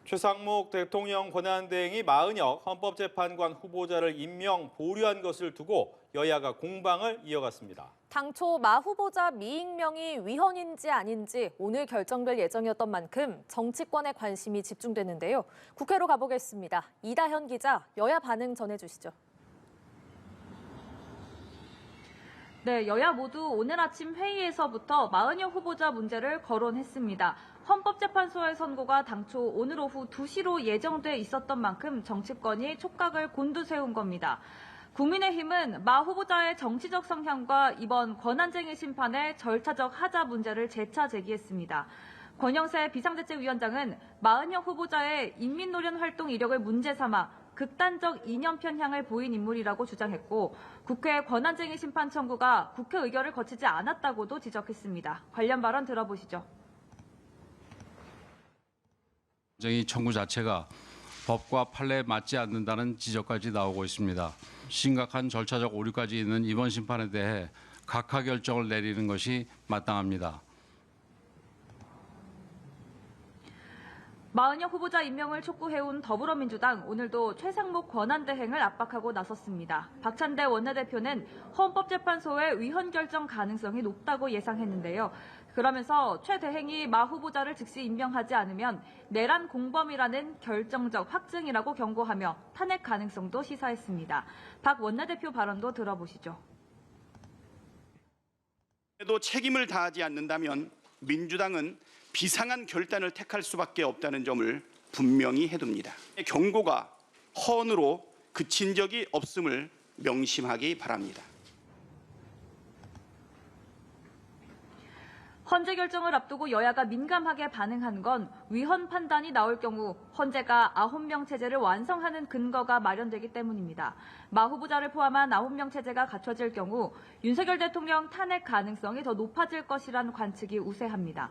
최상목 대통령 권한대행이 마은혁 헌법재판관 후보자를 임명 보류한 것을 두고 여야가 공방을 이어갔습니다. 당초 마 후보자 미임명이 위헌인지 아닌지 오늘 결정될 예정이었던 만큼 정치권의 관심이 집중됐는데요. 국회로 가보겠습니다. 이다현 기자, 여야 반응 전해주시죠. 네, 여야 모두 오늘 아침 회의에서부터 마은혁 후보자 문제를 거론했습니다. 헌법재판소의 선고가 당초 오늘 오후 2시로 예정돼 있었던 만큼 정치권이 촉각을 곤두세운 겁니다. 국민의힘은 마 후보자의 정치적 성향과 이번 권한쟁의 심판의 절차적 하자 문제를 재차 제기했습니다. 권영세 비상대책위원장은 마은혁 후보자의 인민노련 활동 이력을 문제 삼아 극단적 이념 편향을 보인 인물이라고 주장했고 국회 권한쟁의 심판 청구가 국회 의결을 거치지 않았다고도 지적했습니다. 관련 발언 들어보시죠. 권한쟁의 청구 자체가 법과 판례에 맞지 않는다는 지적까지 나오고 있습니다. 심각한 절차적 오류까지 있는 이번 심판에 대해 각하 결정을 내리는 것이 마땅합니다. 마은혁 후보자 임명을 촉구해온 더불어민주당 오늘도 최상목 권한대행을 압박하고 나섰습니다. 박찬대 원내대표는 헌법재판소의 위헌 결정 가능성이 높다고 예상했는데요. 그러면서 최 대행이 마 후보자를 즉시 임명하지 않으면 내란 공범이라는 결정적 확증이라고 경고하며 탄핵 가능성도 시사했습니다. 박 원내대표 발언도 들어보시죠. 또 책임을 다하지 않는다면 민주당은 비상한 결단을 택할 수밖에 없다는 점을 분명히 해둡니다. 경고가 허언으로 그친 적이 없음을 명심하기 바랍니다. 헌재 결정을 앞두고 여야가 민감하게 반응한 건 위헌 판단이 나올 경우 헌재가 9명 체제를 완성하는 근거가 마련되기 때문입니다. 마 후보자를 포함한 9명 체제가 갖춰질 경우 윤석열 대통령 탄핵 가능성이 더 높아질 것이란 관측이 우세합니다.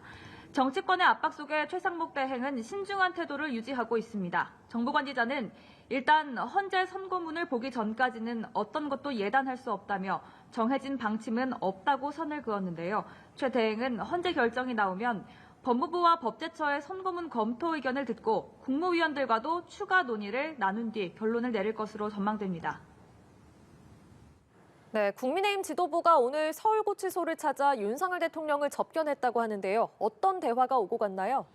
정치권의 압박 속에 최상목 대행은 신중한 태도를 유지하고 있습니다. 정부 관계자는 일단 헌재 선고문을 보기 전까지는 어떤 것도 예단할 수 없다며 정해진 방침은 없다고 선을 그었는데요. 최 대행은 헌재 결정이 나오면 법무부와 법제처의 선고문 검토 의견을 듣고 국무위원들과도 추가 논의를 나눈 뒤 결론을 내릴 것으로 전망됩니다. 네, 국민의힘 지도부가 오늘 서울구치소를 찾아 윤석열 대통령을 접견했다고 하는데요. 어떤 대화가 오고 갔나요?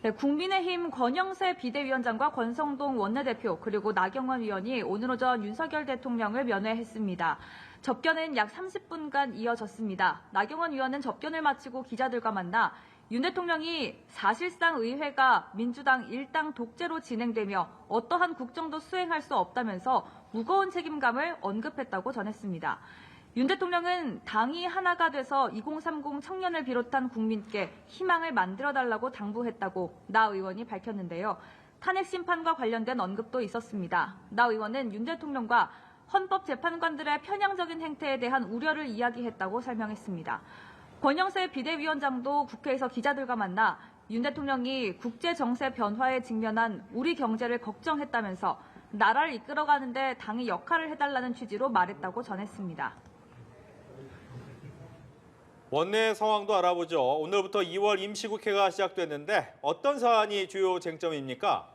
네, 국민의힘 권영세 비대위원장과 권성동 원내대표 그리고 나경원 의원이 오늘 오전 윤석열 대통령을 면회했습니다. 접견은 약 30분간 이어졌습니다. 나경원 의원은 접견을 마치고 기자들과 만나 윤 대통령이 사실상 의회가 민주당 일당 독재로 진행되며 어떠한 국정도 수행할 수 없다면서 무거운 책임감을 언급했다고 전했습니다. 윤 대통령은 당이 하나가 돼서 2030 청년을 비롯한 국민께 희망을 만들어달라고 당부했다고 나 의원이 밝혔는데요. 탄핵 심판과 관련된 언급도 있었습니다. 나 의원은 윤 대통령과 헌법재판관들의 편향적인 행태에 대한 우려를 이야기했다고 설명했습니다. 권영세 비대위원장도 국회에서 기자들과 만나 윤 대통령이 국제정세 변화에 직면한 우리 경제를 걱정했다면서 나라를 이끌어가는데 당이 역할을 해달라는 취지로 말했다고 전했습니다. 원내 상황도 알아보죠. 오늘부터 2월 임시국회가 시작됐는데 어떤 사안이 주요 쟁점입니까?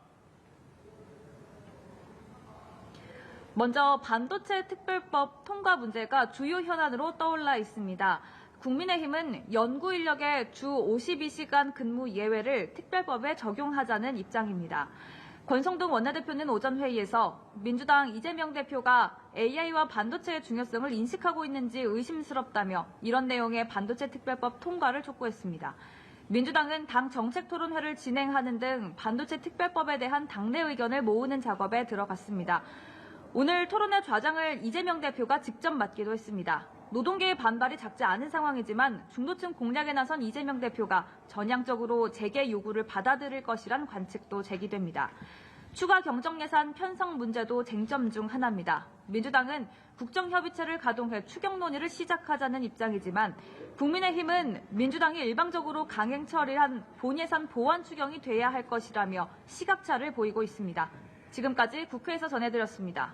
먼저 반도체 특별법 통과 문제가 주요 현안으로 떠올라 있습니다. 국민의힘은 연구 인력의 주 52시간 근무 예외를 특별법에 적용하자는 입장입니다. 권성동 원내대표는 오전 회의에서 민주당 이재명 대표가 AI와 반도체의 중요성을 인식하고 있는지 의심스럽다며 이런 내용의 반도체 특별법 통과를 촉구했습니다. 민주당은 당 정책토론회를 진행하는 등 반도체 특별법에 대한 당내 의견을 모으는 작업에 들어갔습니다. 오늘 토론회 좌장을 이재명 대표가 직접 맡기도 했습니다. 노동계의 반발이 작지 않은 상황이지만 중도층 공략에 나선 이재명 대표가 전향적으로 재개 요구를 받아들일 것이란 관측도 제기됩니다. 추가 경정예산 편성 문제도 쟁점 중 하나입니다. 민주당은 국정협의체를 가동해 추경 논의를 시작하자는 입장이지만 국민의힘은 민주당이 일방적으로 강행 처리한 본예산 보완 추경이 돼야 할 것이라며 시각차를 보이고 있습니다. 지금까지 국회에서 전해드렸습니다.